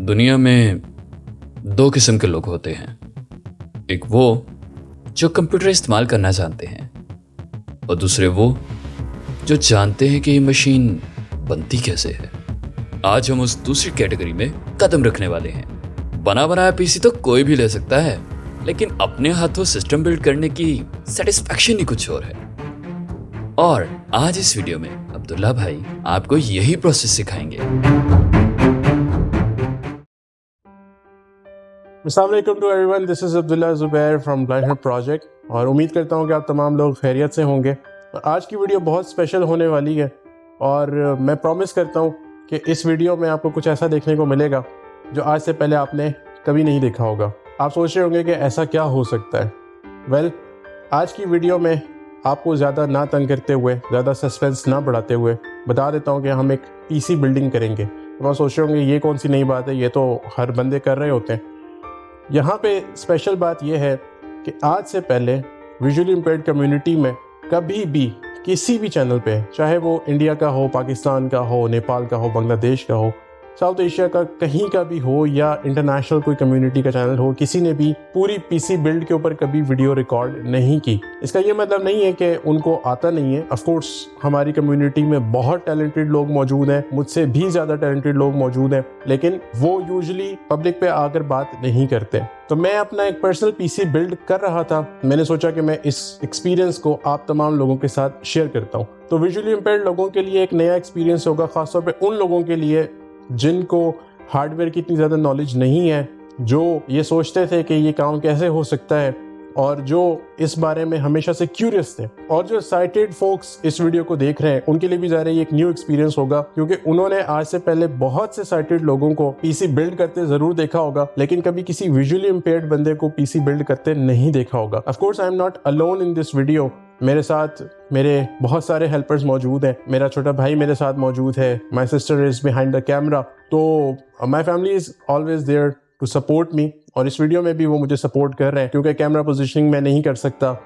दुनिया में दो किस्म के लोग होते हैं। एक वो जो कंप्यूटर इस्तेमाल करना जानते हैं और दूसरे वो जो जानते हैं कि ये मशीन बनती कैसे है। आज हम उस दूसरी कैटेगरी में कदम रखने वाले हैं। बना बनाया पीसी तो कोई भी ले सकता है, लेकिन अपने हाथों सिस्टम बिल्ड करने की सेटिस्फैक्शन ही कुछ और है। और आज इस वीडियो में अब्दुल्ला भाई आपको यही प्रोसेस सिखाएंगे। अस्सलाम वालेकुम to everyone, this is Abdullah Zubair from blind head project और उम्मीद करता हूँ कि आप तमाम लोग खैरियत से होंगे। आज की वीडियो बहुत स्पेशल होने वाली है और मैं प्रॉमिस करता हूँ कि इस वीडियो में आपको कुछ ऐसा देखने को मिलेगा जो आज से पहले आपने कभी नहीं देखा होगा। आप सोच रहे होंगे कि ऐसा क्या हो सकता है। वेल, आज की वीडियो में आपको ज़्यादा ना तंग करते हुए, ज़्यादा सस्पेंस ना बढ़ाते हुए बता देता हूँ कि हम एक पीसी बिल्डिंग करेंगे। तो आप सोच रहे होंगे ये कौन सी नई बात है, ये तो हर बंदे कर रहे होते हैं। यहाँ पे स्पेशल बात यह है कि आज से पहले विजुअली इम्पेयर्ड कम्युनिटी में कभी भी किसी भी चैनल पे, चाहे वो इंडिया का हो, पाकिस्तान का हो, नेपाल का हो, बांग्लादेश का हो, साउथ एशिया का कहीं का भी हो या इंटरनेशनल कोई कम्युनिटी का चैनल हो, किसी ने भी पूरी पीसी बिल्ड के ऊपर कभी वीडियो रिकॉर्ड नहीं की। इसका ये मतलब नहीं है कि उनको आता नहीं है। ऑफ कोर्स हमारी कम्युनिटी में बहुत टैलेंटेड लोग मौजूद हैं, मुझसे भी ज़्यादा टैलेंटेड लोग मौजूद हैं, लेकिन वो यूजुअली पब्लिक पे आकर बात नहीं करते। तो मैं अपना एक पर्सनल पीसी बिल्ड कर रहा था। मैंने सोचा कि मैं इस एक्सपीरियंस को आप तमाम लोगों के साथ शेयर करता हूँ। तो विजुअली इम्पेयर्ड लोगों के लिए एक नया एक्सपीरियंस होगा, खासतौर पे उन लोगों के लिए जिनको हार्डवेयर की इतनी ज़्यादा नॉलेज नहीं है, जो ये सोचते थे कि ये काम कैसे हो सकता है और जो इस बारे में हमेशा से क्यूरियस थे। और जो साइटेड फोक्स इस वीडियो को देख रहे हैं उनके लिए भी ज़ाहिर ये एक न्यू एक्सपीरियंस होगा, क्योंकि उन्होंने आज से पहले बहुत से साइटेड लोगों को पीसी बिल्ड करते ज़रूर देखा होगा, लेकिन कभी किसी विजुअली इम्पेयर्ड बंदे को पीसी बिल्ड करते नहीं देखा होगा। Of course I am not alone in this video. मेरे साथ मेरे बहुत सारे हेल्पर्स मौजूद हैं। मेरा छोटा भाई मेरे साथ मौजूद है। My sister is behind the camera. तो my family is always there to support me और इस वीडियो में भी वो मुझे सपोर्ट कर रहे हैं, क्योंकि कैमरा पोजीशनिंग मैं नहीं कर सकता।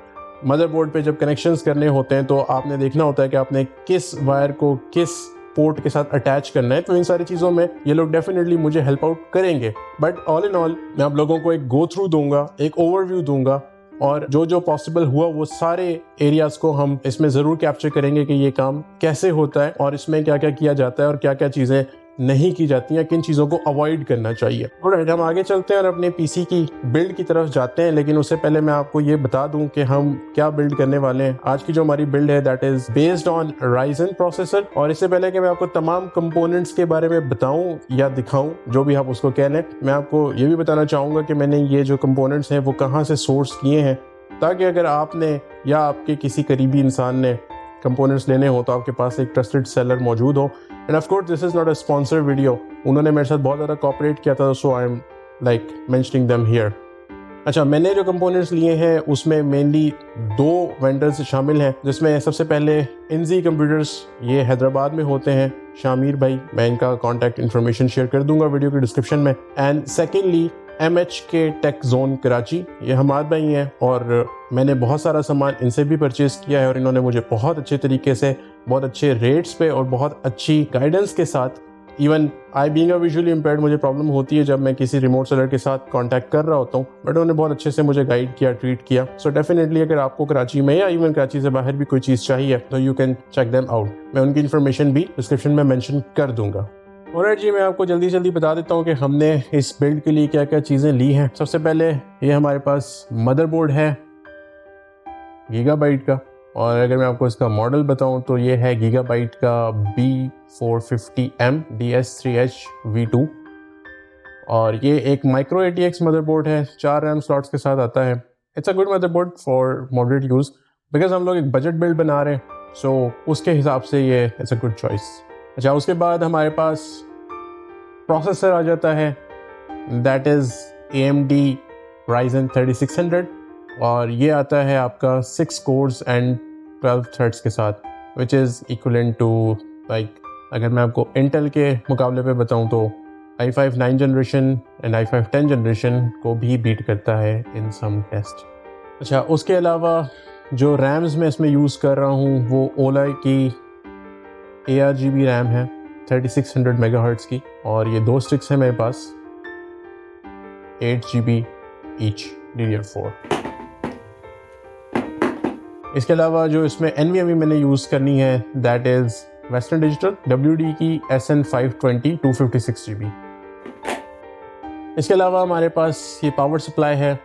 मदरबोर्ड पे जब कनेक्शंस करने होते हैं तो आपने देखना होता है कि आपने किस वायर को किस पोर्ट के साथ अटैच करना है। तो इन सारी चीज़ों में ये लोग डेफिनेटली मुझे हेल्प आउट करेंगे। बट ऑल इन ऑल मैं आप लोगों को एक गो थ्रू दूंगा, एक ओवरव्यू दूंगा और जो जो पॉसिबल हुआ वो सारे एरियाज को हम इसमें ज़रूर कैप्चर करेंगे कि ये काम कैसे होता है और इसमें क्या क्या किया जाता है और क्या क्या चीज़ें नहीं की जाती हैं, किन चीज़ों को अवॉइड करना चाहिए। ऑलराइट, हम आगे चलते हैं और अपने पीसी की बिल्ड की तरफ जाते हैं, लेकिन उससे पहले मैं आपको ये बता दूं कि हम क्या बिल्ड करने वाले हैं। आज की जो हमारी बिल्ड है that is based on Ryzen processor. और इससे पहले कि मैं आपको तमाम कंपोनेंट्स के बारे में बताऊं या दिखाऊं, जो भी आप उसको कह लें, मैं आपको ये भी बताना चाहूँगा कि मैंने ये जो कंपोनेंट्स हैं वो कहाँ से सोर्स किए हैं, ताकि अगर आपने या आपके किसी करीबी इंसान ने कंपोनेंट्स लेने हो तो आपके पास एक ट्रस्टेड सेलर मौजूद हो। And of course this is not a sponsor video. उन्होंने मेरे साथ बहुत ज़्यादा कोऑपरेट किया था, so I am like mentioning them here. अच्छा, मैंने जो कंपोनेंट्स लिए हैं उसमें मेनली दो वेंडर्स शामिल हैं, जिसमें सबसे पहले इनजी कंप्यूटर्स, ये हैदराबाद में होते हैं, शामिर भाई। मैं इनका कॉन्टैक्ट इन्फॉर्मेशन शेयर कर दूंगा वीडियो के डिस्क्रिप्शन में। And secondly MHK take zone Karachi, ये हमारे भाई हैं और मैंने बहुत सारा सामान इनसे भी परचेज़ किया है और इन्होंने मुझे बहुत अच्छे तरीके से, बहुत अच्छे रेट्स पे और बहुत अच्छी गाइडेंस के साथ, even I being a visually impaired मुझे प्रॉब्लम होती है जब मैं किसी रिमोट सेलर के साथ कांटेक्ट कर रहा होता हूँ, बट उन्होंने बहुत अच्छे से मुझे गाइड किया, ट्रीट किया। सो डेफिनेटली अगर आपको कराची में या इवन कराची से बाहर भी कोई चीज़ चाहिए तो you can check them out. मैं उनकी इन्फॉर्मेशन भी डिस्क्रिप्शन में मैंशन कर दूंगा। और जी, मैं आपको जल्दी बता देता हूँ कि हमने इस बिल्ड के लिए क्या क्या चीज़ें ली हैं। सबसे पहले ये हमारे पास मदरबोर्ड है गीगाबाइट का, और अगर मैं आपको इसका मॉडल बताऊँ तो ये है गीगाबाइट का B450M DS3H V2 और ये एक माइक्रो ATX मदरबोर्ड है, 4 RAM स्लॉट्स के साथ आता है। It's a good motherboard for moderate use, because हम लोग एक बजट बिल्ड बना रहे हैं, सो उसके हिसाब से ये इट्स अ गुड चॉइस। अच्छा, उसके बाद हमारे पास प्रोसेसर आ जाता है, दैट इज़ AMD Ryzen 3600 और ये आता है आपका 6 कोर्स एंड 12 थ्रेड्स के साथ, which is equivalent to like, अगर मैं आपको इंटेल के मुकाबले पे बताऊं तो i5 9 generation and i5 10 generation को भी बीट करता है इन सम टेस्ट। अच्छा, उसके अलावा जो रैम्स मैं इसमें यूज़ कर रहा हूँ वो ओला की ARGB रैम है 3600 मेगाहर्ट्ज़ की, और ये 2 स्टिक्स हैं मेरे पास। 8 GB ईच DDR4। इसके अलावा जो इसमें NVMe मैंने यूज़ करनी है that is western digital WD की SN520 256 GB। इसके अलावा हमारे पास ये पावर सप्लाई है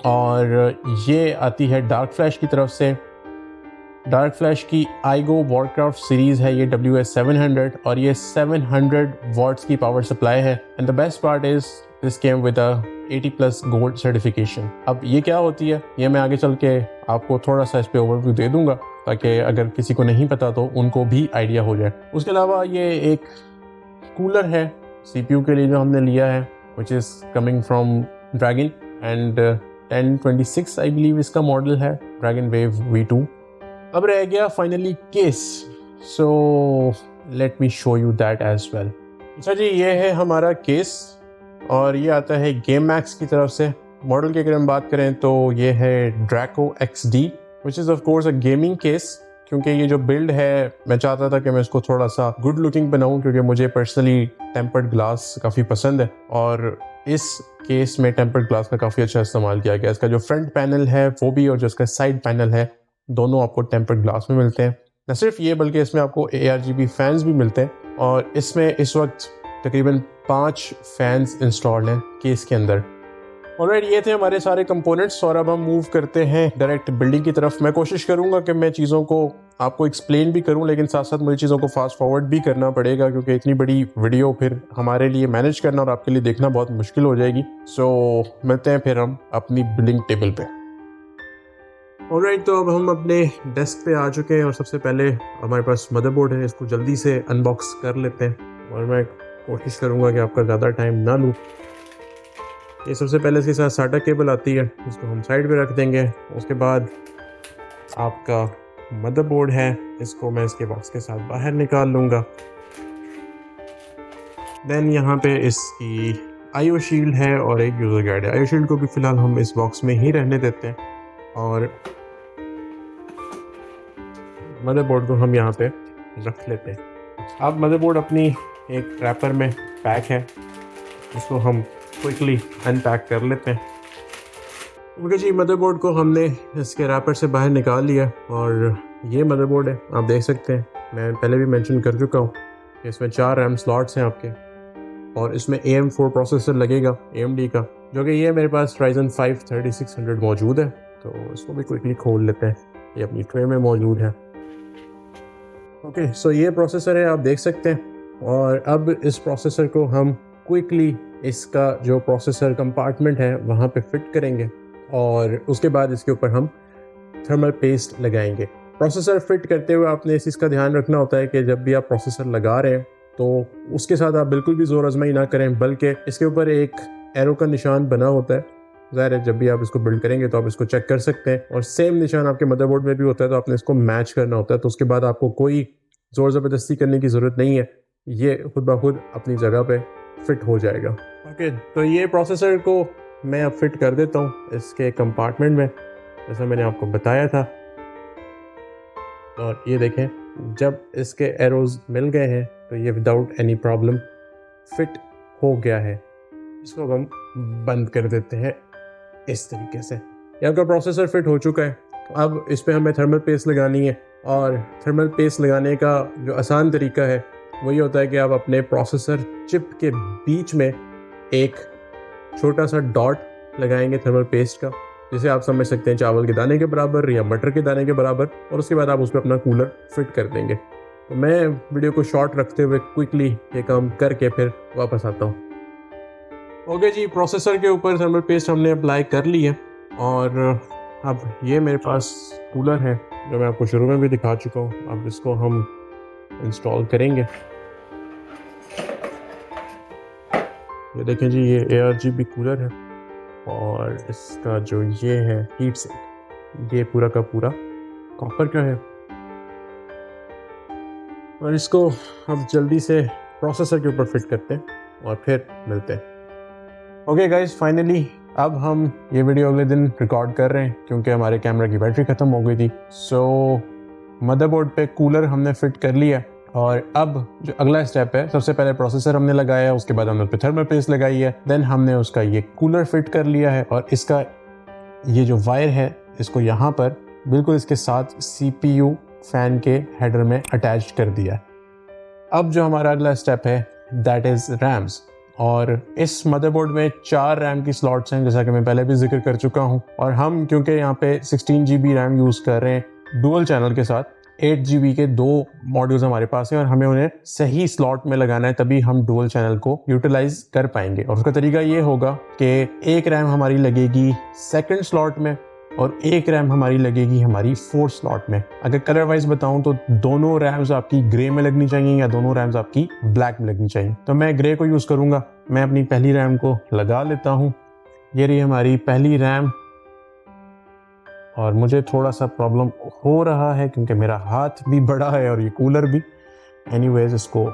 और ये आती है डार्क फ्लैश की तरफ से। डार्क फ्लैश की आईगो वॉरक्राफ्ट सीरीज़ है ये WS700 और ये 700 वॉट्स की पावर सप्लाई है। And the best part is this came with a 80+ gold certification. अब ये क्या होती है ये मैं आगे चल के आपको थोड़ा सा इस पे ओवरव्यू दे दूंगा ताकि अगर किसी को नहीं पता तो उनको भी आइडिया हो जाए। उसके अलावा ये एक कूलर है CPU के लिए जो हमने लिया है which is coming from Dragon and 1026 I believe इसका मॉडल है, ड्रैगन वेव V2। अब रह गया finally case, so let me show you that as well. अच्छा जी, ये है हमारा केस और ये आता है गेम मैक्स की तरफ से। मॉडल की अगर हम बात करें तो ये है Draco XD which is of course a gaming case, क्योंकि ये जो बिल्ड है मैं चाहता था कि मैं इसको थोड़ा सा गुड लुकिंग बनाऊं क्योंकि मुझे पर्सनली टेम्पर्ड ग्लास काफ़ी पसंद है और इस केस में टेम्पर्ड ग्लास का काफ़ी अच्छा इस्तेमाल किया गया। इसका जो फ्रंट पैनल है वो भी और जो इसका साइड पैनल है दोनों आपको टेम्पर्ड ग्लास में मिलते हैं। न सिर्फ ये बल्कि इसमें आपको ARGB फैंस भी मिलते हैं और इसमें इस वक्त तकरीबन 5 फैंस इंस्टॉल्ड हैं केस के अंदर। ऑलराइट, ये थे हमारे सारे कंपोनेंट्स और अब हम मूव करते हैं डायरेक्ट बिल्डिंग की तरफ। मैं कोशिश करूंगा कि मैं चीज़ों को आपको एक्सप्लेन भी करूं लेकिन साथ साथ मुझे चीज़ों को फास्ट फॉरवर्ड भी करना पड़ेगा क्योंकि इतनी बड़ी वीडियो फिर हमारे लिए मैनेज करना और आपके लिए देखना बहुत मुश्किल हो जाएगी। सो मिलते हैं फिर हम अपनी बिल्डिंग टेबल पे। ऑलराइट, तो अब हम अपने डेस्क पे आ चुके हैं और सबसे पहले हमारे पास मदरबोर्ड है, इसको जल्दी से अनबॉक्स कर लेते हैं और मैं कोशिश करूंगा कि आपका ज़्यादा टाइम ना लूँ। ये सबसे पहले इसके साथ SATA केबल आती है, इसको हम साइड पे रख देंगे। उसके बाद आपका मदरबोर्ड है, इसको मैं इसके बॉक्स के साथ बाहर निकाल लूँगा। देन यहाँ पे इसकी IO शील्ड है और एक यूज़र गाइड है। IO शील्ड को भी फ़िलहाल हम इस बॉक्स में ही रहने देते हैं और मदरबोर्ड को हम यहाँ पे रख लेते हैं। अब मदरबोर्ड अपनी एक रैपर में पैक है, इसको हम क्विकली अनपैक कर लेते हैं। ओके जी, मदरबोर्ड को हमने इसके रैपर से बाहर निकाल लिया और ये मदरबोर्ड है, आप देख सकते हैं। मैं पहले भी मेंशन कर चुका हूँ कि इसमें 4 RAM स्लॉट्स हैं आपके और इसमें AM4 प्रोसेसर लगेगा AMD का, जो कि ये मेरे पास Ryzen 5 3600 मौजूद है। तो इसको भी क्विकली खोल लेते हैं, ये अपनी ट्रे में मौजूद है। ओके, सो ये प्रोसेसर है, आप देख सकते हैं। और अब इस प्रोसेसर को हम क्विकली इसका जो प्रोसेसर कंपार्टमेंट है वहाँ पे फिट करेंगे और उसके बाद इसके ऊपर हम थर्मल पेस्ट लगाएंगे। प्रोसेसर फिट करते हुए आपने इस चीज़ का ध्यान रखना होता है कि जब भी आप प्रोसेसर लगा रहे हैं तो उसके साथ आप बिल्कुल भी ज़ोर आजमाई ना करें, बल्कि इसके ऊपर एक एरो का निशान बना होता है। ज़ाहिर है जब भी आप इसको बिल्ड करेंगे तो आप इसको चेक कर सकते हैं और सेम निशान आपके मदरबोर्ड में भी होता है, तो आपने इसको मैच करना होता है। तो उसके बाद आपको कोई ज़ोर ज़बरदस्ती करने की ज़रूरत नहीं है, ये खुद ब खुद अपनी जगह पे फिट हो जाएगा। ओके, तो ये प्रोसेसर को मैं अब फिट कर देता हूँ इसके कंपार्टमेंट में, जैसा मैंने आपको बताया था। और ये देखें, जब इसके एरोज मिल गए हैं तो ये विदाउट एनी प्रॉब्लम फिट हो गया है। इसको हम बंद कर देते हैं इस तरीके से। ये आपका प्रोसेसर फिट हो चुका है। अब इस पर हमें थर्मल पेस्ट लगानी है और थर्मल पेस्ट लगाने का जो आसान तरीका है वो ये होता है कि आप अपने प्रोसेसर चिप के बीच में एक छोटा सा डॉट लगाएंगे थर्मल पेस्ट का, जिसे आप समझ सकते हैं चावल के दाने के बराबर या मटर के दाने के बराबर, और उसके बाद आप उस पर अपना कूलर फिट कर देंगे। तो मैं वीडियो को शॉर्ट रखते हुए क्विकली ये काम करके फिर वापस आता हूँ। ओके जी, प्रोसेसर के ऊपर थर्मल पेस्ट हमने अप्लाई कर ली है और अब ये मेरे पास कूलर है जो मैं आपको शुरू में भी दिखा चुका हूँ। अब इसको हम इंस्टॉल करेंगे। ये देखें जी, ये ARGB कूलर है और इसका जो ये है हीट सिंक, ये पूरा का पूरा कॉपर का है। और इसको अब जल्दी से प्रोसेसर के ऊपर फिट करते हैं और फिर मिलते हैं। ओके गाइस, फाइनली अब हम ये वीडियो अगले दिन रिकॉर्ड कर रहे हैं क्योंकि हमारे कैमरा की बैटरी ख़त्म हो गई थी। सो मदरबोर्ड पे कूलर हमने फिट कर लिया और अब जो अगला स्टेप है, सबसे पहले प्रोसेसर हमने लगाया है, उसके बाद हमने उस पर थर्मल पेस्ट लगाई है, देन हमने उसका ये कूलर फिट कर लिया है और इसका ये जो वायर है इसको यहाँ पर बिल्कुल इसके साथ CPU फैन के हेडर में अटैच कर दिया। अब जो हमारा अगला स्टेप है दैट इज़ रैम्स, और इस मदरबोर्ड में 4 रैम की स्लॉट्स हैं जैसा कि मैं पहले भी जिक्र कर चुका हूँ, और हम क्योंकि यहाँ पे 16 GB रैम यूज़ कर रहे हैं डुअल चैनल के साथ, 8 GB के 2 मॉड्यूल्स हमारे पास हैं और हमें उन्हें सही स्लॉट में लगाना है, तभी हम डुअल चैनल को यूटिलाइज कर पाएंगे। और उसका तरीका ये होगा कि एक रैम हमारी लगेगी सेकंड स्लॉट में और एक रैम हमारी लगेगी हमारी फोर्थ स्लॉट में। अगर कलर वाइज बताऊं तो दोनों रैम्स आपकी ग्रे में लगनी चाहिए या दोनों रैम्स आपकी ब्लैक में लगनी चाहिए। तो मैं ग्रे को यूज़ करूंगा। मैं अपनी पहली रैम को लगा लेता हूँ। ये रही हमारी पहली रैम, और मुझे थोड़ा सा प्रॉब्लम हो रहा है क्योंकि मेरा हाथ भी बड़ा है और ये कूलर भी। एनीवेज इसको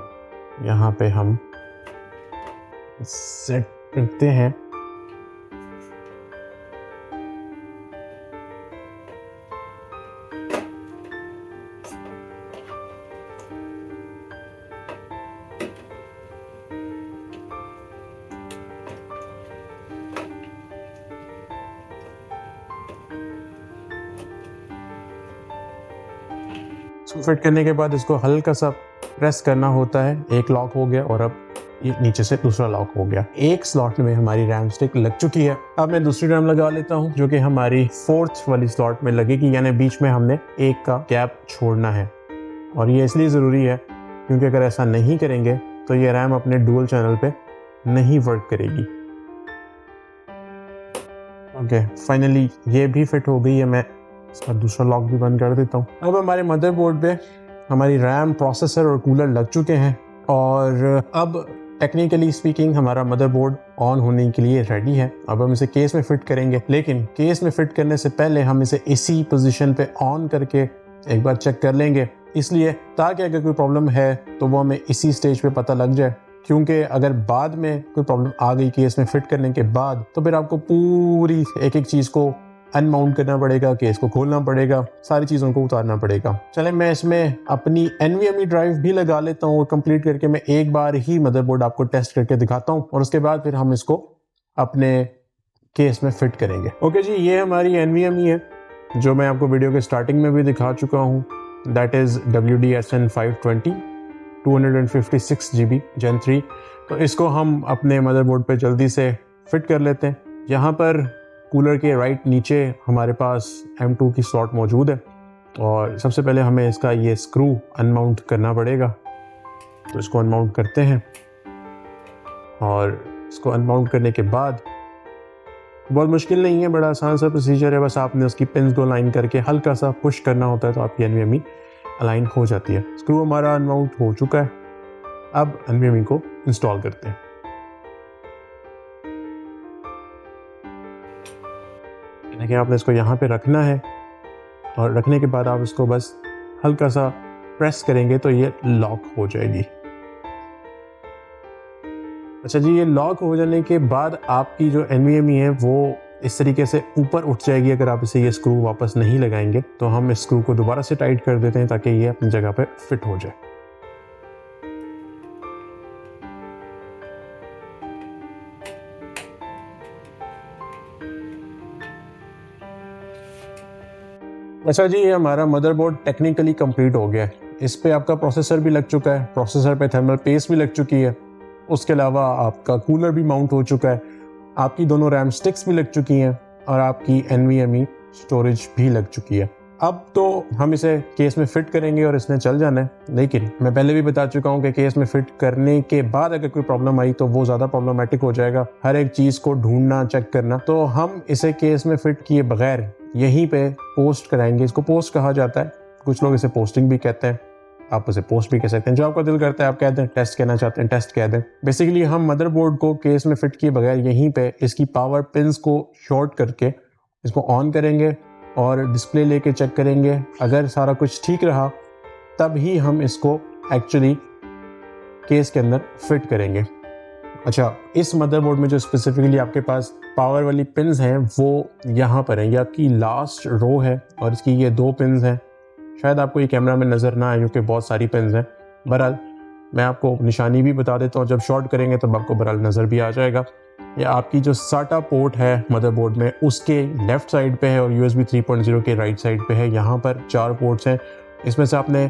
यहाँ पे हम सेट करते हैं। इसको फिट करने के बाद इसको हल्का सा प्रेस करना होता है। एक लॉक हो गया और अब ये नीचे से दूसरा लॉक हो गया। एक स्लॉट में हमारी रैम स्टिक लग चुकी है। अब मैं दूसरी रैम लगा लेता हूँ जो कि हमारी फोर्थ वाली स्लॉट में लगेगी, यानी बीच में हमने एक का गैप छोड़ना है। और ये इसलिए ज़रूरी है क्योंकि अगर ऐसा नहीं करेंगे तो ये रैम अपने डुअल चैनल पे नहीं वर्क करेगी। ओके, फाइनली ये भी फिट हो गई है। मैं इसका दूसरा लॉक भी बंद कर देता हूँ। अब हमारे मदरबोर्ड पे हमारी रैम, प्रोसेसर और कूलर लग चुके हैं और अब टेक्निकली स्पीकिंग हमारा मदरबोर्ड ऑन होने के लिए रेडी है। अब हम इसे केस में फिट करेंगे, लेकिन केस में फिट करने से पहले हम इसे इसी पोजीशन पे ऑन करके एक बार चेक कर लेंगे, इसलिए ताकि अगर कोई प्रॉब्लम है तो वो हमें इसी स्टेज पे पता लग जाए। क्योंकि अगर बाद में कोई प्रॉब्लम आ गई केस में फिट करने के बाद, तो फिर आपको पूरी एक एक चीज़ को अनमाउंट करना पड़ेगा, केस को खोलना पड़ेगा, सारी चीज़ों को उतारना पड़ेगा। चलें, मैं इसमें अपनी NVMe ड्राइव भी लगा लेता हूँ और कंप्लीट करके मैं एक बार ही मदरबोर्ड आपको टेस्ट करके दिखाता हूँ और उसके बाद फिर हम इसको अपने केस में फिट करेंगे। ओके जी, ये हमारी NVMe है जो मैं आपको वीडियो के स्टार्टिंग में भी दिखा चुका हूँ। That is WDSN 520 256 GB Gen 3। तो इसको हम अपने मदरबोर्ड पे जल्दी से फिट कर लेते हैं। यहाँ पर कूलर के राइट नीचे हमारे पास M2 की स्लॉट मौजूद है और सबसे पहले हमें इसका ये स्क्रू अनमाउंट करना पड़ेगा। तो इसको अनमाउंट करते हैं और इसको अनमाउंट करने के बाद बहुत मुश्किल नहीं है, बड़ा आसान सा प्रोसीजर है। बस आपने उसकी पिन्स को अलाइन करके हल्का सा पुश करना होता है तो आपकी NVMe अलाइन हो जाती है। स्क्रू हमारा अनमाउंट हो चुका है। अब NVMe को इंस्टॉल करते हैं। देखिए, आपने इसको यहाँ पे रखना है और रखने के बाद आप इसको बस हल्का सा प्रेस करेंगे तो ये लॉक हो जाएगी। अच्छा जी, ये लॉक हो जाने के बाद आपकी जो NVMe है वो इस तरीके से ऊपर उठ जाएगी। अगर आप इसे ये स्क्रू वापस नहीं लगाएंगे तो हम इस स्क्रू को दोबारा से टाइट कर देते हैं ताकि ये अपनी जगह पे फिट हो जाए। अच्छा जी, ये हमारा मदरबोर्ड टेक्निकली कंप्लीट हो गया है। इस पे आपका प्रोसेसर भी लग चुका है, प्रोसेसर पे थर्मल पेस्ट भी लग चुकी है, उसके अलावा आपका कूलर भी माउंट हो चुका है, आपकी दोनों रैम स्टिक्स भी लग चुकी हैं और आपकी NVMe स्टोरेज भी लग चुकी है। अब तो हम इसे केस में फिट करेंगे और इसने चल जाना है। लेकिन मैं पहले भी बता चुका हूँ कि केस में फिट करने के बाद अगर कोई प्रॉब्लम आई तो वो ज़्यादा प्रॉब्लमेटिक हो जाएगा, हर एक चीज़ को ढूंढना, चेक करना। तो हम इसे केस में फिट किए बगैर यहीं पे पोस्ट कराएंगे। इसको पोस्ट कहा जाता है, कुछ लोग इसे पोस्टिंग भी कहते हैं, आप उसे पोस्ट भी कह सकते हैं, जो आपका दिल करता है आप कहते हैं। टेस्ट कहना चाहते हैं टेस्ट कह दें। बेसिकली हम मदरबोर्ड को केस में फिट किए बगैर यहीं पे इसकी पावर पिन्स को शॉर्ट करके इसको ऑन करेंगे और डिस्प्ले लेके चेक करेंगे। अगर सारा कुछ ठीक रहा तब ही हम इसको एक्चुअली केस के अंदर फिट करेंगे। अच्छा, इस मदरबोर्ड में जो स्पेसिफिकली आपके पास पावर वाली पिन्स हैं वो यहाँ पर हैं। ये आपकी लास्ट रो है और इसकी ये 2 पिन्स हैं। शायद आपको ये कैमरा में नज़र ना आए क्योंकि बहुत सारी पिन्स हैं। बहरहाल मैं आपको निशानी भी बता देता हूँ, जब शॉर्ट करेंगे तब आपको बहरहाल नज़र भी आ जाएगा। ये आपकी जो SATA पोर्ट है मदरबोर्ड में उसके लेफ़्ट साइड पे है और USB 3.0 के राइट साइड पे है। यहाँ पर 4 पोर्ट्स हैं। इसमें से आपने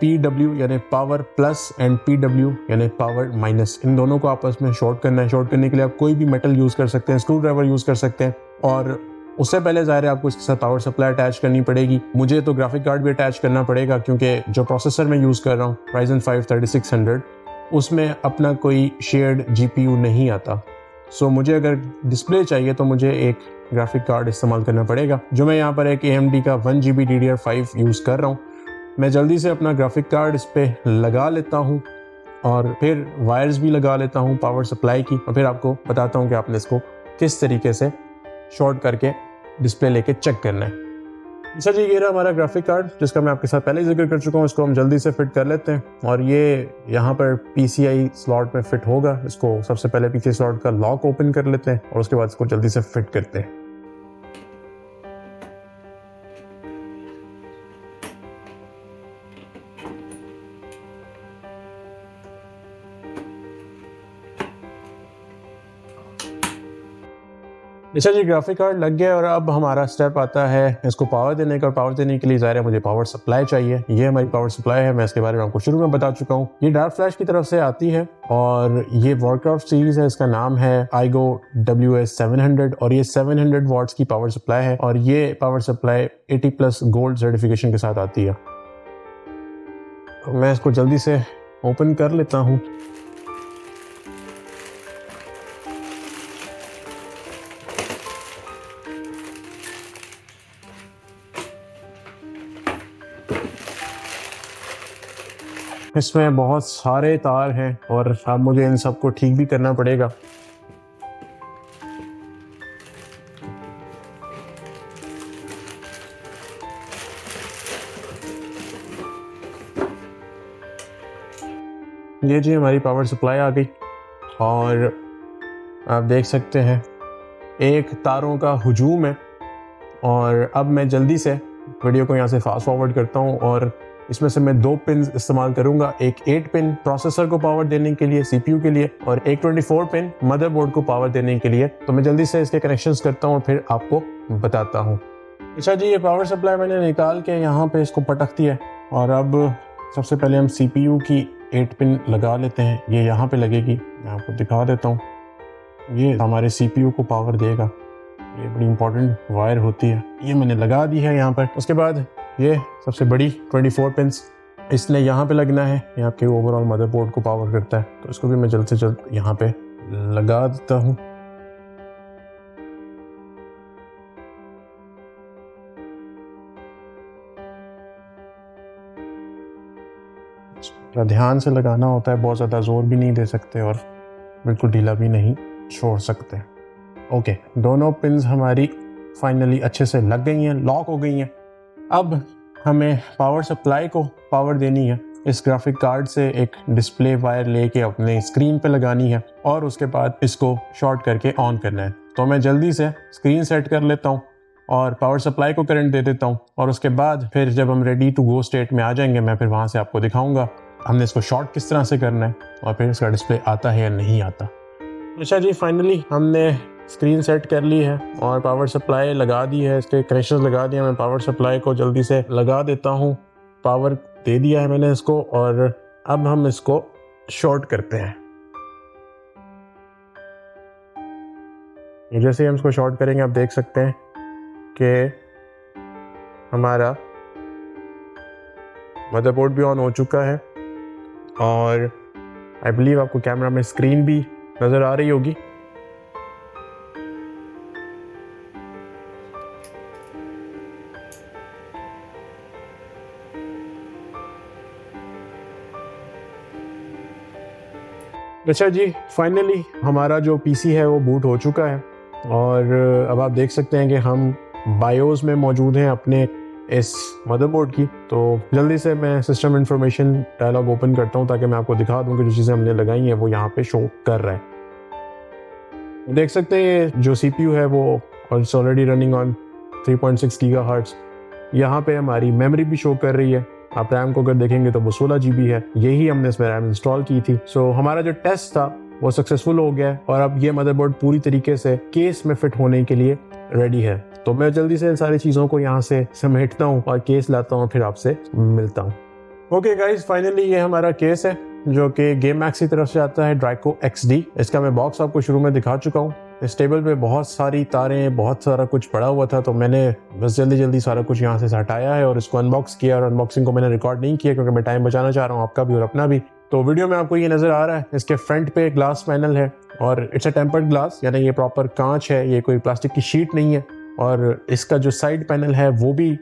PW यानी पावर प्लस एंड PW यानी पावर माइनस, इन दोनों को आपस में शॉर्ट करना है। शॉर्ट करने के लिए आप कोई भी मेटल यूज़ कर सकते हैं, स्क्रू ड्राइवर यूज़ कर सकते हैं। और उससे पहले ज़ाहिर है आपको इसके साथ पावर सप्लाई अटैच करनी पड़ेगी। मुझे तो ग्राफिक कार्ड भी अटैच करना पड़ेगा क्योंकि जो प्रोसेसर मैं यूज़ कर रहा हूँ Ryzen 5 3600, उसमें अपना कोई शेयर्ड GPU नहीं आता। सो मुझे अगर डिस्प्ले चाहिए तो मुझे एक ग्राफिक कार्ड इस्तेमाल करना पड़ेगा, जो मैं यहाँ पर एक AMD का 1GB DDR5 यूज़ कर रहा हूँ। मैं जल्दी से अपना ग्राफिक कार्ड इस पर लगा लेता हूँ और फिर वायर्स भी लगा लेता हूँ पावर सप्लाई की, और फिर आपको बताता हूँ कि आपने इसको किस तरीके से शॉर्ट करके डिस्प्ले लेके चेक करना है। अच्छा जी, ये रहा हमारा ग्राफिक कार्ड जिसका मैं आपके साथ पहले ही जिक्र कर चुका हूँ। इसको हम जल्दी से फिट कर लेते हैं और ये यहाँ पर PCI स्लॉट में फिट होगा। इसको सबसे पहले PCI स्लॉट का लॉक ओपन कर लेते हैं और उसके बाद इसको जल्दी से फिट करते हैं। अच्छा जी, ग्राफिक कार्ड लग गया और अब हमारा स्टेप आता है इसको पावर देने का। और पावर देने के लिए ज़ाहिर है मुझे पावर सप्लाई चाहिए। ये हमारी पावर सप्लाई है, मैं इसके बारे में आपको शुरू में बता चुका हूँ। ये डार्क फ्लैश की तरफ से आती है और ये वॉरक्राफ्ट सीरीज़ है। इसका नाम है आईगो WS700 और ये 700 वाट्स की पावर सप्लाई है और ये पावर सप्लाई 80+ गोल्ड सर्टिफिकेशन के साथ आती है। तो मैं इसको जल्दी से ओपन कर लेता हूँ। इसमें बहुत सारे तार हैं और अब मुझे इन सबको ठीक भी करना पड़ेगा। ये जी हमारी पावर सप्लाई आ गई और आप देख सकते हैं एक तारों का हुजूम है। और अब मैं जल्दी से वीडियो को यहाँ से फास्ट फॉरवर्ड करता हूँ और इसमें से मैं 2 पिन इस्तेमाल करूंगा। एक 8 पिन प्रोसेसर को पावर देने के लिए, CPU के लिए, और एक 24 पिन मदरबोर्ड को पावर देने के लिए। तो मैं जल्दी से इसके कनेक्शंस करता हूँ और फिर आपको बताता हूँ। अच्छा जी, ये पावर सप्लाई मैंने निकाल के यहाँ पे इसको पटक दिया और अब सबसे पहले हम CPU की 8 पिन लगा लेते हैं। ये यहाँ पे लगेगी, मैं आपको दिखा देता हूँ। ये हमारे CPU को पावर देगा। ये बड़ी इंपॉर्टेंट वायर होती है। ये मैंने लगा दी है यहाँ पर। उसके बाद ये सबसे बड़ी 24 पिन्स इसने यहाँ पे लगना है। ये आपके ओवरऑल मदरबोर्ड को पावर करता है, तो इसको भी मैं जल्द से जल्द यहाँ पे लगा देता हूँ। ध्यान से लगाना होता है, बहुत ज़्यादा जोर भी नहीं दे सकते और बिल्कुल ढीला भी नहीं छोड़ सकते। ओके, दोनों पिन्स हमारी फाइनली अच्छे से लग गई हैं, लॉक हो गई हैं। अब हमें पावर सप्लाई को पावर देनी है। इस ग्राफिक कार्ड से एक डिस्प्ले वायर लेके अपने स्क्रीन पे लगानी है और उसके बाद इसको शॉर्ट करके ऑन करना है। तो मैं जल्दी से स्क्रीन सेट कर लेता हूँ और पावर सप्लाई को करंट दे देता हूँ और उसके बाद फिर जब हम रेडी टू गो स्टेट में आ जाएंगे मैं फिर वहाँ से आपको दिखाऊंगा हमने इसको शॉर्ट किस तरह से करना है और फिर इसका डिस्प्ले आता है या नहीं आता। अच्छा जी, फाइनली हमने स्क्रीन सेट कर ली है और पावर सप्लाई लगा दी है, इसके कनेक्शन लगा दिए। मैं पावर सप्लाई को जल्दी से लगा देता हूँ। पावर दे दिया है मैंने इसको और अब हम इसको शॉर्ट करते हैं। जैसे हम इसको शॉर्ट करेंगे आप देख सकते हैं कि हमारा मदरबोर्ड भी ऑन हो चुका है और आई बिलीव आपको कैमरा में स्क्रीन भी नज़र आ रही होगी। अच्छा जी, फाइनली हमारा जो PC है वो बूट हो चुका है और अब आप देख सकते हैं कि हम बायोस में मौजूद हैं अपने इस मदरबोर्ड की। तो जल्दी से मैं सिस्टम इंफॉर्मेशन डायलॉग ओपन करता हूं ताकि मैं आपको दिखा दूं कि जो चीज़ें हमने लगाई हैं वो यहाँ पे शो कर रहा है। देख सकते हैं जो CPU है वो ऑलरेडी रनिंग ऑन 3.6 गीगाहर्ट्ज़। यहाँ पे हमारी मेमोरी भी शो कर रही है आप रैम को अगर देखेंगे तो वो 16 GB है, यही हमने इसमें रैम इंस्टॉल की थी। सो हमारा जो टेस्ट था वो सक्सेसफुल हो गया है और अब ये मदरबोर्ड पूरी तरीके से केस में फिट होने के लिए रेडी है। तो मैं जल्दी से इन सारी चीज़ों को यहाँ से समेटता हूँ और केस लाता हूँ, फिर आपसे मिलता हूँ। ओके गाइज, फाइनली ये हमारा केस है जो कि गेम मैक्स की तरफ से आता है, ड्राइको XD। इसका मैं बॉक्स आपको शुरू में दिखा चुका हूँ। इस टेबल पे बहुत सारी तारें, बहुत सारा कुछ पड़ा हुआ था, तो मैंने बस जल्दी जल्दी सारा कुछ यहाँ से हटाया है और इसको अनबॉक्स किया। और अनबॉक्सिंग को मैंने रिकॉर्ड नहीं किया क्योंकि मैं टाइम बचाना चाह रहा हूँ, आपका भी और अपना भी। तो वीडियो में आपको ये नज़र आ रहा है, इसके फ्रंट पे ग्लास पैनल है और इट्स अ टेम्पर्ड ग्लास, यानी ये प्रॉपर कांच है, ये कोई प्लास्टिक की शीट नहीं है। और इसका जो साइड पैनल है वो भी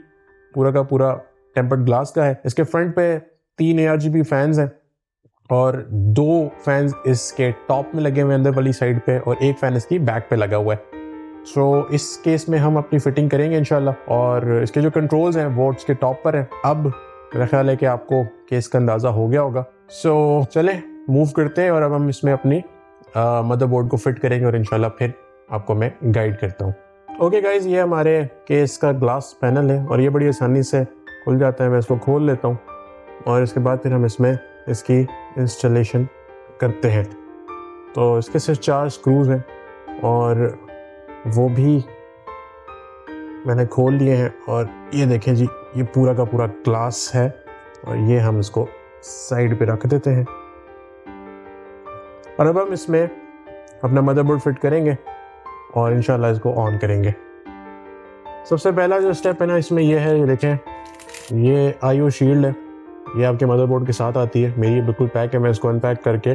पूरा का पूरा टेम्पर्ड ग्लास का है। इसके फ्रंट पे 3 ARGB फैंस हैं और 2 फैंस इसके टॉप में लगे हुए हैं अंदर वाली साइड पे, और एक फैन इसकी बैक पे लगा हुआ है। सो इस केस में हम अपनी फिटिंग करेंगे इंशाल्लाह। और इसके जो कंट्रोल्स हैं वो इसके टॉप पर हैं। अब मेरा ख्याल है कि आपको केस का अंदाज़ा हो गया होगा। सो चलें मूव करते हैं और अब हम इसमें अपनी मदरबोर्ड को फिट करेंगे और इंशाल्लाह फिर आपको मैं गाइड करता हूँ। ओके गाइज, ये हमारे केस का ग्लास पैनल है और ये बड़ी आसानी से खुल जाता है। मैं इसको खोल लेता हूँ और इसके बाद फिर हम इसमें इसकी इंस्टॉलेशन करते हैं। तो इसके सिर्फ 4 स्क्रूज हैं और वो भी मैंने खोल लिए हैं। और ये देखें जी, ये पूरा का पूरा ग्लास है और ये हम इसको साइड पे रख देते हैं। और अब हम इसमें अपना मदरबोर्ड फिट करेंगे और इंशाल्लाह इसको ऑन करेंगे। सबसे पहला जो स्टेप है ना इसमें ये है, ये देखें, ये IO शील्ड है, ये आपके मदरबोर्ड के साथ आती है। मेरी बिल्कुल पैक है। मैं इसको अनपैक करके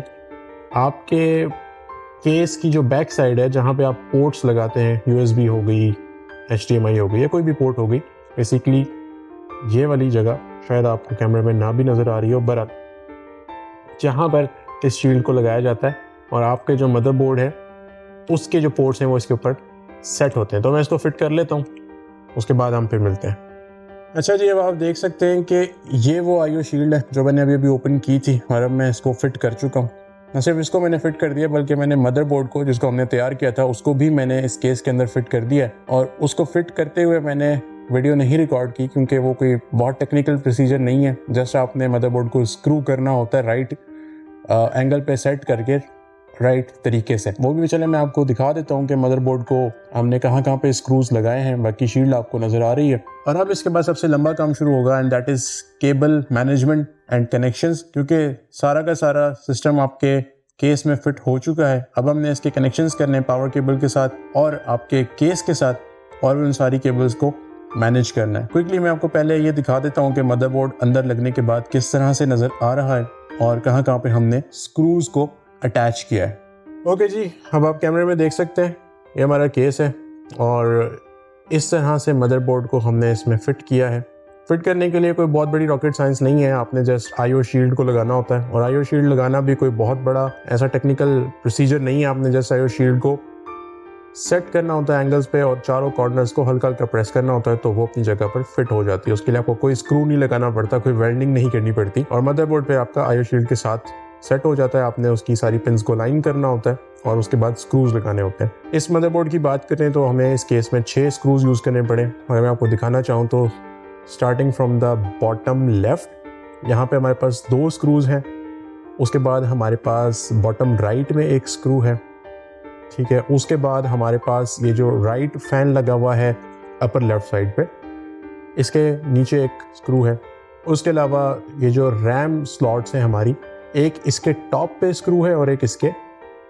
आपके केस की जो बैक साइड है जहाँ पे आप पोर्ट्स लगाते हैं, USB हो गई, HDMI हो गई या कोई भी पोर्ट हो गई, बेसिकली ये वाली जगह शायद आपको कैमरे में ना भी नज़र आ रही हो, बरत जहाँ पर इस शील्ड को लगाया जाता है और आपके जो मदरबोर्ड है उसके जो पोर्ट्स हैं वो इसके ऊपर सेट होते हैं। तो मैं इसको फिट कर लेता हूँ, उसके बाद हम फिर मिलते हैं। अच्छा जी, अब आप देख सकते हैं कि ये वो IO शील्ड है जो मैंने अभी ओपन की थी और अब मैं इसको फिट कर चुका हूँ। न सिर्फ इसको मैंने फिट कर दिया बल्कि मैंने मदरबोर्ड को, जिसको हमने तैयार किया था, उसको भी मैंने इस केस के अंदर फिट कर दिया। और उसको फिट करते हुए मैंने वीडियो नहीं रिकॉर्ड की क्योंकि वो कोई बहुत टेक्निकल प्रोसीजर नहीं है। जस्ट आपने मदरबोर्ड को स्क्रू करना होता है राइट एंगल पे सेट करके, राइट तरीके से। वो भी चले मैं आपको दिखा देता हूँ कि मदरबोर्ड को हमने कहाँ पे स्क्रूज लगाए हैं। बाकी शील्ड आपको नज़र आ रही है। और अब इसके बाद सबसे लंबा काम शुरू होगा and that is cable management and connections, क्योंकि सारा का सारा सिस्टम आपके केस में फिट हो चुका है। अब हमने इसके कनेक्शंस करने हैं पावर केबल के साथ और आपके केस के साथ, और उन सारी केबल्स को मैनेज करना है। क्विकली मैं आपको पहले ये दिखा देता हूँ कि मदरबोर्ड अंदर लगने के बाद किस तरह से नज़र आ रहा है और कहाँ पे हमने स्क्रूज को अटैच किया है। ओके जी, अब आप कैमरे में देख सकते हैं ये हमारा केस है और इस तरह से मदरबोर्ड को हमने इसमें फिट किया है। फिट करने के लिए कोई बहुत बड़ी रॉकेट साइंस नहीं है, आपने जस्ट IO शील्ड को लगाना होता है। और IO शील्ड लगाना भी कोई बहुत बड़ा ऐसा टेक्निकल प्रोसीजर नहीं है। आपने जस्ट IO शील्ड को सेट करना होता है एंगल्स पे और चारों कॉर्नर्स को हल्का हल्का प्रेस करना होता है तो वो अपनी जगह पर फिट हो जाती है। उसके लिए आपको कोई स्क्रू नहीं लगाना पड़ता, कोई वेल्डिंग नहीं करनी पड़ती और मदरबोर्ड पे आपका IO शील्ड के साथ सेट हो जाता है। आपने उसकी सारी पिन्स को लाइन करना होता है और उसके बाद स्क्रूज लगाने होते हैं। इस मदरबोर्ड की बात करें तो हमें इस केस में 6 स्क्रूज यूज़ करने पड़े। और मैं आपको दिखाना चाहूँ तो starting from the bottom left यहाँ पे हमारे पास 2 स्क्रूज हैं। उसके बाद हमारे पास बॉटम राइट में एक स्क्रू है, ठीक है। उसके बाद हमारे पास ये जो राइट फैन लगा हुआ है अपर लेफ्ट साइड पे, इसके नीचे एक स्क्रू है। उसके अलावा ये जो रैम स्लॉट्स हैं हमारी, एक इसके टॉप पे स्क्रू है और एक इसके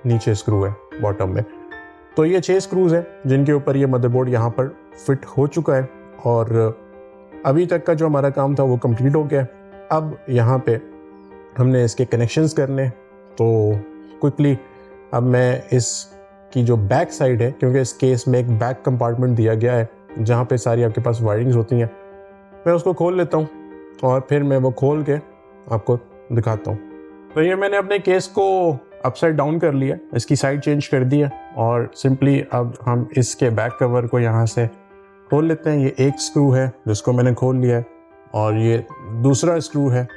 नीचे स्क्रू है बॉटम में। तो ये 6 स्क्रूज हैं जिनके ऊपर ये मदरबोर्ड यहाँ पर फिट हो चुका है और अभी तक का जो हमारा काम था वो कंप्लीट हो गया। अब यहाँ पे हमने इसके कनेक्शंस करने, तो क्विकली अब मैं इसकी जो बैक साइड है, क्योंकि इस केस में एक बैक कंपार्टमेंट दिया गया है जहाँ पे सारी आपके पास वायरिंग्स होती हैं, मैं उसको खोल लेता हूँ और फिर मैं वो खोल के आपको दिखाता हूँ। तो ये मैंने अपने केस को अपसाइड डाउन कर लिया, इसकी साइड चेंज कर दिया और सिंपली अब हम इसके बैक कवर को यहाँ से खोल लेते हैं। ये एक स्क्रू है जिसको मैंने खोल लिया है और ये दूसरा स्क्रू है,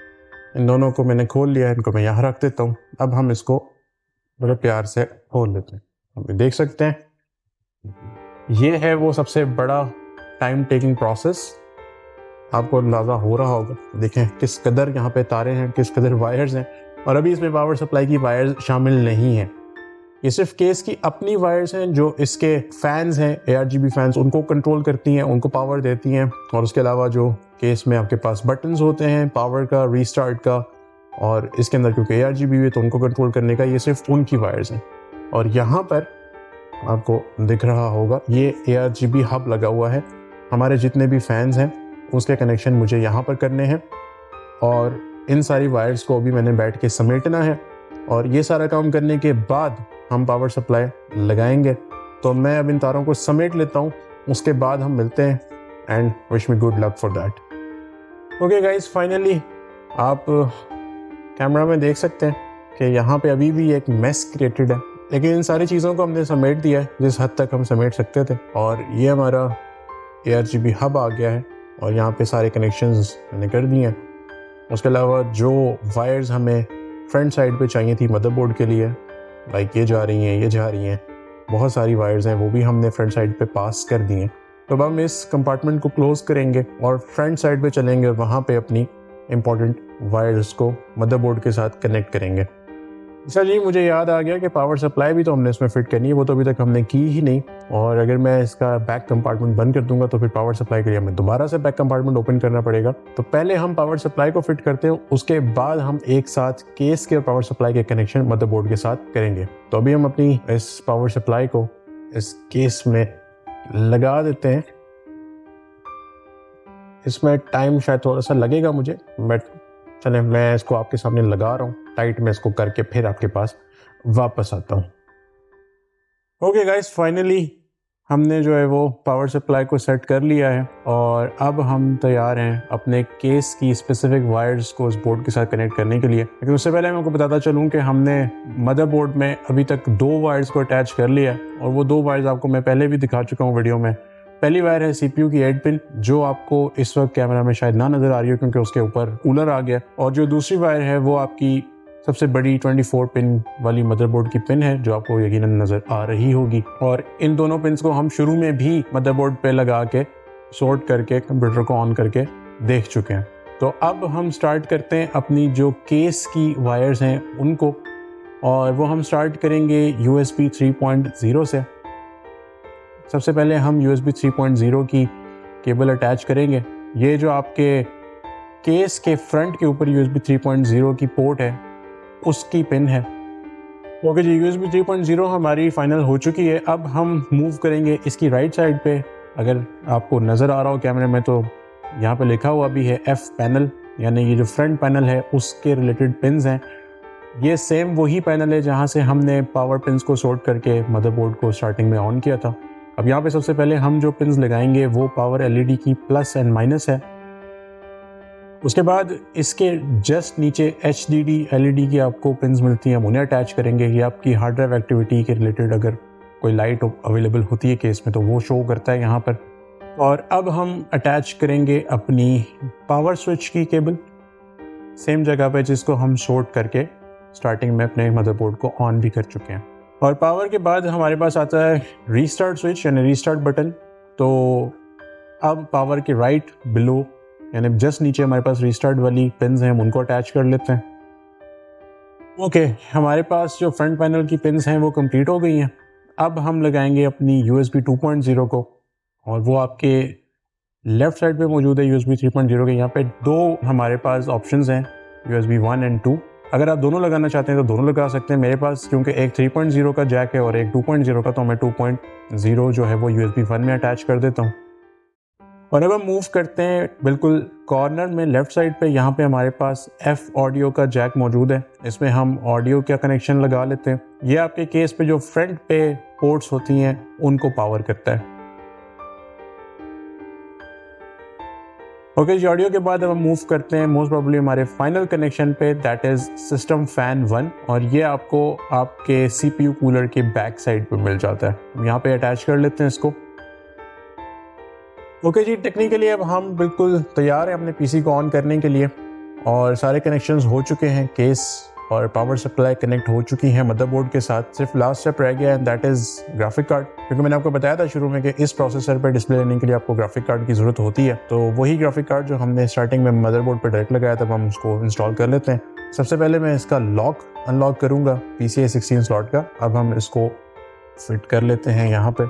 इन दोनों को मैंने खोल लिया है, इनको मैं यहाँ रख देता हूँ। अब हम इसको बड़े प्यार से खोल लेते हैं। आप देख सकते हैं ये है वो सबसे बड़ा टाइम टेकिंग प्रोसेस आपको अंदाज़ा हो रहा होगा। देखें किस कदर यहाँ पे तारे हैं, किस कदर वायर्स हैं, और अभी इसमें पावर सप्लाई की वायर्स शामिल नहीं हैं। ये सिर्फ केस की अपनी वायर्स हैं जो इसके फैंस हैं, ARGB फैंस, उनको कंट्रोल करती हैं, उनको पावर देती हैं। और उसके अलावा जो केस में आपके पास बटन्स होते हैं पावर का, रीस्टार्ट का, और इसके अंदर क्योंकि ARGB है तो उनको कंट्रोल करने का, ये सिर्फ उनकी वायर्स हैं। और यहाँ पर आपको दिख रहा होगा ये ARGB हब लगा हुआ है। हमारे जितने भी फैंस हैं उसके कनेक्शन मुझे यहाँ पर करने हैं, और इन सारी वायर्स को अभी मैंने बैठ के समेटना है। और ये सारा काम करने के बाद हम पावर सप्लाई लगाएंगे। तो मैं अब इन तारों को समेट लेता हूँ, उसके बाद हम मिलते हैं, and wish me good luck for that. Okay guys, finally आप कैमरा में देख सकते हैं कि यहाँ पे अभी भी एक मेस क्रिएटेड है, लेकिन इन सारी चीज़ों को हमने समेट दिया है जिस हद तक हम समेट सकते थे। और ये हमारा ARGB हब आ गया है, और यहाँ पे सारे कनेक्शंस मैंने कर दिए हैं। उसके अलावा जो वायर्स हमें फ्रंट साइड पे चाहिए थी मदरबोर्ड के लिए, लाइक ये जा रही हैं, ये जा रही हैं, बहुत सारी वायर्स हैं, वो भी हमने फ्रंट साइड पे पास कर दी हैं। तो अब हम इस कंपार्टमेंट को क्लोज करेंगे और फ्रंट साइड पे चलेंगे, और वहाँ पे अपनी इंपॉर्टेंट वायर्स को मदरबोर्ड के साथ कनेक्ट करेंगे। अच्छा जी, मुझे याद आ गया कि पावर सप्लाई भी तो हमने इसमें फिट करनी है, वो तो अभी तक हमने की ही नहीं। और अगर मैं इसका बैक कंपार्टमेंट बंद कर दूंगा तो फिर पावर सप्लाई के लिए हमें दोबारा से बैक कंपार्टमेंट ओपन करना पड़ेगा। तो पहले हम पावर सप्लाई को फिट करते हैं, उसके बाद हम एक साथ केस के और पावर सप्लाई के कनेक्शन मदरबोर्ड के साथ करेंगे। तो अभी हम अपनी इस पावर सप्लाई को इस केस में लगा देते हैं। इसमें टाइम शायद थोड़ा सा लगेगा मुझे, बट चले मैं इसको आपके सामने लगा रहा हूँ टाइट में इसको करके, फिर आपके पास वापस आता हूँ। ओके गाइस, फाइनली हमने जो है वो पावर सप्लाई को सेट कर लिया है, और अब हम तैयार हैं अपने केस की स्पेसिफिक वायर्स को उस बोर्ड के साथ कनेक्ट करने के लिए। लेकिन उससे पहले मैं आपको बताता चलूँ कि हमने मदरबोर्ड में अभी तक 2 वायर्स को अटैच कर लिया है, और वो 2 वायर्स आपको मैं पहले भी दिखा चुका हूँ वीडियो में। पहली वायर है CPU की 8 पिन, जो आपको इस वक्त कैमरा में शायद ना नज़र आ रही हो क्योंकि उसके ऊपर कूलर आ गया। और जो दूसरी वायर है वो आपकी सबसे बड़ी 24 पिन वाली मदरबोर्ड की पिन है, जो आपको यकीनन नज़र आ रही होगी। और इन दोनों पिन्स को हम शुरू में भी मदरबोर्ड पे लगा के सॉर्ट करके कंप्यूटर को ऑन करके देख चुके हैं। तो अब हम स्टार्ट करते हैं अपनी जो केस की वायर्स हैं उनको, और वो हम स्टार्ट करेंगे USB 3.0 से। सबसे पहले हम USB 3.0 की केबल अटैच करेंगे। ये जो आपके केस के फ्रंट के ऊपर USB 3.0 की पोर्ट है उसकी पिन है। ओके जी, USB 3.0 हमारी फाइनल हो चुकी है। अब हम मूव करेंगे इसकी राइट साइड पे। अगर आपको नज़र आ रहा हो कैमरे में तो यहाँ पे लिखा हुआ भी है F पैनल, यानी ये जो फ्रंट पैनल है उसके रिलेटेड पिन्स हैं। ये सेम वही पैनल है जहाँ से हमने पावर पिन्स को सॉर्ट करके मदरबोर्ड को स्टार्टिंग में ऑन किया था। अब यहाँ पे सबसे पहले हम जो पिन्स लगाएंगे वो पावर LED की प्लस एंड माइनस है। उसके बाद इसके जस्ट नीचे HDD LED की आपको पिन्स मिलती हैं, हम उन्हें अटैच करेंगे। ये आपकी हार्ड ड्राइव एक्टिविटी के रिलेटेड अगर कोई लाइट अवेलेबल होती है केस में तो वो शो करता है यहाँ पर। और अब हम अटैच करेंगे अपनी पावर स्विच की केबल सेम जगह पे जिसको हम शॉर्ट करके स्टार्टिंग में अपने मदरबोर्ड को ऑन भी कर चुके हैं। और पावर के बाद हमारे पास आता है रीस्टार्ट स्विच यानी रीस्टार्ट बटन। तो अब पावर के राइट बिलो यानी जस्ट नीचे हमारे पास रीस्टार्ट वाली पिन्स हैं, हम उनको अटैच कर लेते हैं। ओके, हमारे पास जो फ्रंट पैनल की पिन्स हैं वो कंप्लीट हो गई हैं। अब हम लगाएंगे अपनी USB 2.0 को, और वो आपके लेफ्ट साइड पे मौजूद है USB 3.0 के। यहाँ पे 2 हमारे पास ऑप्शंस हैं, USB 1 एंड 2। अगर आप दोनों लगाना चाहते हैं तो दोनों लगा सकते हैं। मेरे पास क्योंकि एक 3.0 का जैक है और एक 2.0 का, तो मैं 2.0 जो है वो USB 1 में अटैच कर देता हूँ। और अब हम मूव करते हैं बिल्कुल कॉर्नर में लेफ्ट साइड पे। यहाँ पे हमारे पास F ऑडियो का जैक मौजूद है, इसमें हम ऑडियो का कनेक्शन लगा लेते हैं। ये आपके केस पे जो फ्रंट पे पोर्ट्स होती हैं उनको पावर करता है। ओके जी, ऑडियो के बाद अब हम मूव करते हैं मोस्ट प्रोबेबली हमारे फाइनल कनेक्शन पे, दैट इज सिस्टम फैन 1, और ये आपको आपके CPU कूलर के बैक साइड पे मिल जाता है। यहाँ पे अटैच कर लेते हैं इसको। ओके जी, टेक्निकली अब हम बिल्कुल तैयार हैं अपने PC को ऑन करने के लिए, और सारे कनेक्शंस हो चुके हैं केस और पावर सप्लाई कनेक्ट हो चुकी है मदरबोर्ड के साथ। सिर्फ लास्ट स्टेप रह गया है, दैट इज़ ग्राफिक कार्ड। क्योंकि मैंने आपको बताया था शुरू में कि इस प्रोसेसर पर डिस्प्ले लेने के लिए आपको ग्राफिक कार्ड की ज़रूरत होती है। तो वही ग्राफिक कार्ड जो हमने स्टार्टिंग में मदरबोर्ड पर डायरेक्ट लगाया था, हम उसको इंस्टॉल कर लेते हैं। सबसे पहले मैं इसका लॉक अनलॉक करूँगा PCIe 16 स्लॉट का। अब हम इसको फिट कर लेते हैं यहाँ पे।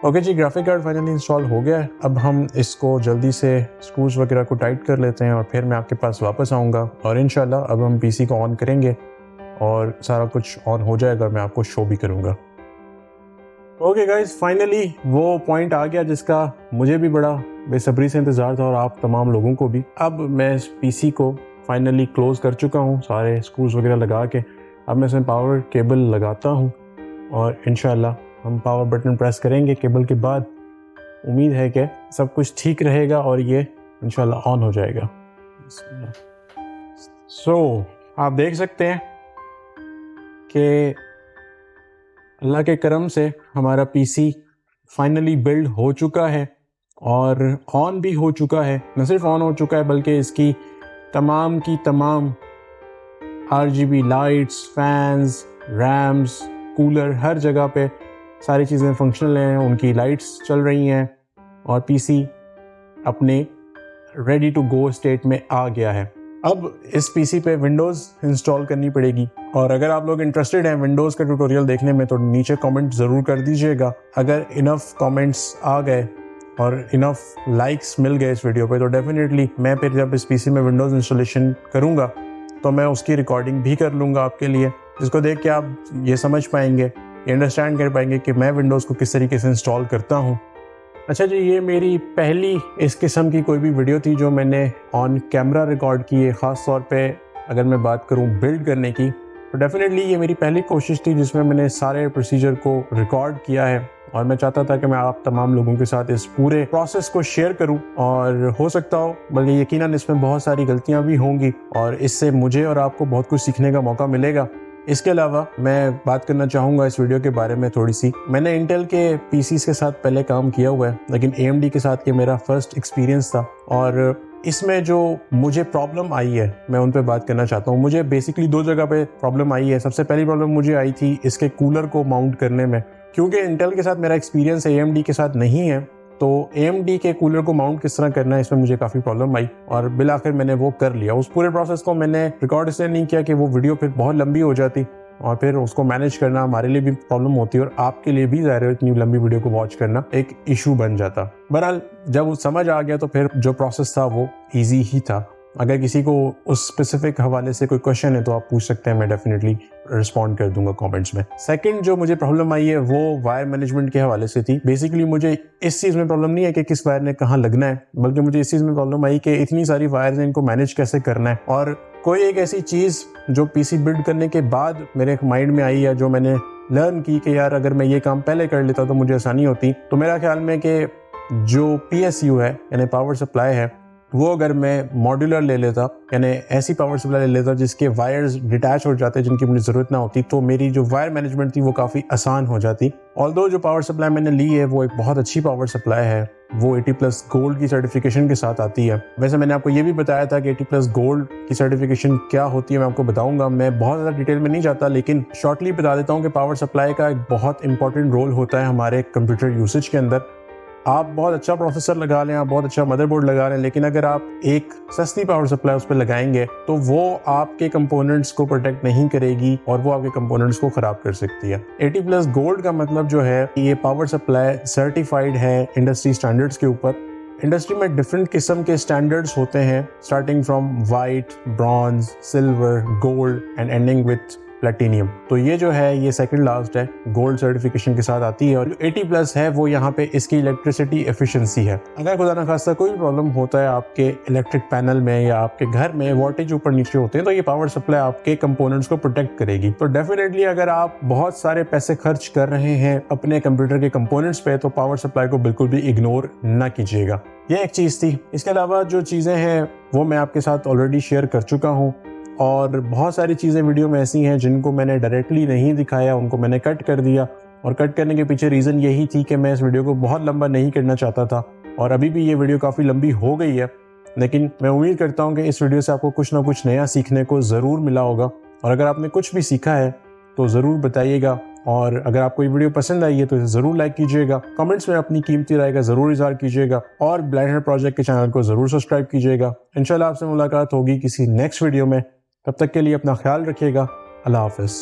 ओके जी, ग्राफिक कार्ड फाइनली इंस्टॉल हो गया है। अब हम इसको जल्दी से स्क्रूज वगैरह को टाइट कर लेते हैं और फिर मैं आपके पास वापस आऊँगा और इंशाल्लाह अब हम PC को ऑन करेंगे और सारा कुछ ऑन हो जाएगा, मैं आपको शो भी करूँगा। ओके गाइस, फाइनली वो पॉइंट आ गया जिसका मुझे भी बड़ा बेसब्री से इंतज़ार था और आप तमाम लोगों को भी। अब मैं इस PC को फाइनली क्लोज कर चुका हूँ सारे स्क्रूज वगैरह लगा के। अब मैं इसमें पावर केबल लगाता हूँ और इंशाल्लाह हम पावर बटन प्रेस करेंगे केबल के बाद। उम्मीद है कि सब कुछ ठीक रहेगा और ये इंशाल्लाह ऑन हो जाएगा। सो आप देख सकते हैं कि अल्लाह के करम से हमारा PC फाइनली बिल्ड हो चुका है और ऑन भी हो चुका है। न सिर्फ ऑन हो चुका है बल्कि इसकी तमाम की तमाम RGB lights, fans, RAMs, cooler, हर जगह पे सारी चीज़ें फंक्शनल हैं, उनकी लाइट्स चल रही हैं और PC अपने रेडी टू गो स्टेट में आ गया है। अब इस PC पे विंडोज़ इंस्टॉल करनी पड़ेगी और अगर आप लोग इंटरेस्टेड हैं विंडोज़ का ट्यूटोरियल देखने में तो नीचे कमेंट ज़रूर कर दीजिएगा। अगर इनफ कमेंट्स आ गए और इनफ लाइक्स मिल गए इस वीडियो पे तो डेफिनेटली मैं फिर जब इस PC में विंडोज़ इंस्टॉलेशन करूँगा तो मैं उसकी रिकॉर्डिंग भी कर लूँगा आपके लिए, जिसको देख के आप ये समझ पाएंगे, ये अंडरस्टैंड कर पाएंगे कि मैं विंडोज़ को किस तरीके से इंस्टॉल करता हूँ। अच्छा जी, ये मेरी पहली इस किस्म की कोई भी वीडियो थी जो मैंने ऑन कैमरा रिकॉर्ड की है। ख़ास तौर पे अगर मैं बात करूँ बिल्ड करने की तो डेफिनेटली ये मेरी पहली कोशिश थी जिसमें मैंने सारे प्रोसीजर को रिकॉर्ड किया है और मैं चाहता था कि मैं आप तमाम लोगों के साथ इस पूरे प्रोसेस को शेयर करूं और हो सकता हो बल्कि यकीनन इसमें बहुत सारी गलतियां भी होंगी और इससे मुझे और आपको बहुत कुछ सीखने का मौका मिलेगा। इसके अलावा मैं बात करना चाहूँगा इस वीडियो के बारे में थोड़ी सी। मैंने इंटेल के PCs के साथ पहले काम किया हुआ है लेकिन AMD के साथ ये मेरा फर्स्ट एक्सपीरियंस था और इसमें जो मुझे प्रॉब्लम आई है मैं उन पे बात करना चाहता हूँ। मुझे बेसिकली दो जगह पे प्रॉब्लम आई है। सबसे पहली प्रॉब्लम मुझे आई थी इसके कूलर को माउंट करने में, क्योंकि इंटेल के साथ मेरा एक्सपीरियंस AMD के साथ नहीं है तो AMD के कूलर को माउंट किस तरह करना है इसमें मुझे काफ़ी प्रॉब्लम आई और बिल आखिर मैंने वो कर लिया। उस पूरे प्रोसेस को मैंने रिकॉर्ड इसलिए नहीं किया कि वो वीडियो फिर बहुत लंबी हो जाती और फिर उसको मैनेज करना हमारे लिए भी प्रॉब्लम होती है और आपके लिए भी ज़ाहिर है इतनी लंबी वीडियो को वॉच करना एक इशू बन जाता। बहरहाल जब वो समझ आ गया तो फिर जो प्रोसेस था वो ईजी ही था। अगर किसी को उस स्पेसिफिक हवाले से कोई क्वेश्चन है तो आप पूछ सकते हैं, मैं डेफिनेटली रिस्पॉन्ड कर दूंगा कमेंट्स में। सेकंड जो मुझे प्रॉब्लम आई है वो वायर मैनेजमेंट के हवाले से थी। बेसिकली मुझे इस चीज़ में प्रॉब्लम नहीं है कि किस वायर ने कहाँ लगना है, बल्कि मुझे इस चीज़ में प्रॉब्लम आई कि इतनी सारी वायर्स हैं, इनको मैनेज कैसे करना है। और कोई एक ऐसी चीज़ जो PC बिल्ड करने के बाद मेरे माइंड में आई है, जो मैंने लर्न की कि यार अगर मैं ये काम पहले कर लेता तो मुझे आसानी होती। तो मेरा ख्याल में कि जो PSU है यानी पावर सप्लाई है वो अगर मैं मॉड्यूलर ले लेता यानी ऐसी पावर सप्लाई ले लेता जिसके वायर्स डिटैच हो जाते जिनकी मुझे ज़रूरत ना होती तो मेरी जो वायर मैनेजमेंट थी वो काफ़ी आसान हो जाती। ऑल्दो जो पावर सप्लाई मैंने ली है वो एक बहुत अच्छी पावर सप्लाई है, वो 80+ गोल्ड की सर्टिफिकेशन के साथ आती है। वैसे मैंने आपको ये भी बताया था कि 80+ गोल्ड की सर्टिफिकेशन क्या होती है मैं आपको बताऊंगा। मैं बहुत ज़्यादा डिटेल में नहीं जाता लेकिन शॉर्टली बता देता हूँ कि पावर सप्लाई का एक बहुत इंपॉर्टेंट रोल होता है हमारे कंप्यूटर यूसेज के अंदर। आप बहुत अच्छा प्रोसेसर लगा लें, आप बहुत अच्छा मदरबोर्ड लगा लें, लेकिन अगर आप एक सस्ती पावर सप्लाई उस पर लगाएंगे तो वो आपके कंपोनेंट्स को प्रोटेक्ट नहीं करेगी और वो आपके कंपोनेंट्स को ख़राब कर सकती है। 80+ गोल्ड का मतलब जो है ये पावर सप्लाई सर्टिफाइड है इंडस्ट्री स्टैंडर्ड्स के ऊपर। इंडस्ट्री में डिफरेंट किस्म के स्टैंडर्ड्स होते हैं starting from white, bronze, silver, gold and ending with platinum. तो ये जो है ये सेकंड लास्ट है, गोल्ड सर्टिफिकेशन के साथ आती है और जो 80+ है वो यहाँ पे इसकी इलेक्ट्रिसिटी एफिशिएंसी है। अगर खुदा ना खास्ता कोई प्रॉब्लम होता है आपके इलेक्ट्रिक पैनल में या आपके घर में वोल्टेज ऊपर नीचे होते हैं तो ये पावर सप्लाई आपके कंपोनेंट्स को प्रोटेक्ट करेगी। तो डेफिनेटली अगर आप बहुत सारे पैसे खर्च कर रहे हैं अपने कंप्यूटर के कंपोनेंट्स पे तो पावर सप्लाई को बिल्कुल भी इग्नोर ना कीजिएगा। ये एक चीज़ थी। इसके अलावा जो चीज़ें हैं वो मैं आपके साथ ऑलरेडी शेयर कर चुका हूँ और बहुत सारी चीज़ें वीडियो में ऐसी हैं जिनको मैंने डायरेक्टली नहीं दिखाया, उनको मैंने कट कर दिया और कट करने के पीछे रीज़न यही थी कि मैं इस वीडियो को बहुत लंबा नहीं करना चाहता था और अभी भी ये वीडियो काफ़ी लंबी हो गई है लेकिन मैं उम्मीद करता हूँ कि इस वीडियो से आपको कुछ ना कुछ नया सीखने को ज़रूर मिला होगा। और अगर आपने कुछ भी सीखा है तो ज़रूर बताइएगा, और अगर आपको ये वीडियो पसंद आई है तो इसे ज़रूर लाइक कीजिएगा, कमेंट्स में अपनी कीमती राय का ज़रूर इज़हार कीजिएगा, और ब्लाइंड हार्ट प्रोजेक्ट के चैनल को ज़रूर सब्सक्राइब कीजिएगा। इंशाल्लाह आपसे मुलाकात होगी किसी नेक्स्ट वीडियो में। तब तक के लिए अपना ख्याल रखिएगा। अल्लाह हाफ़िज़।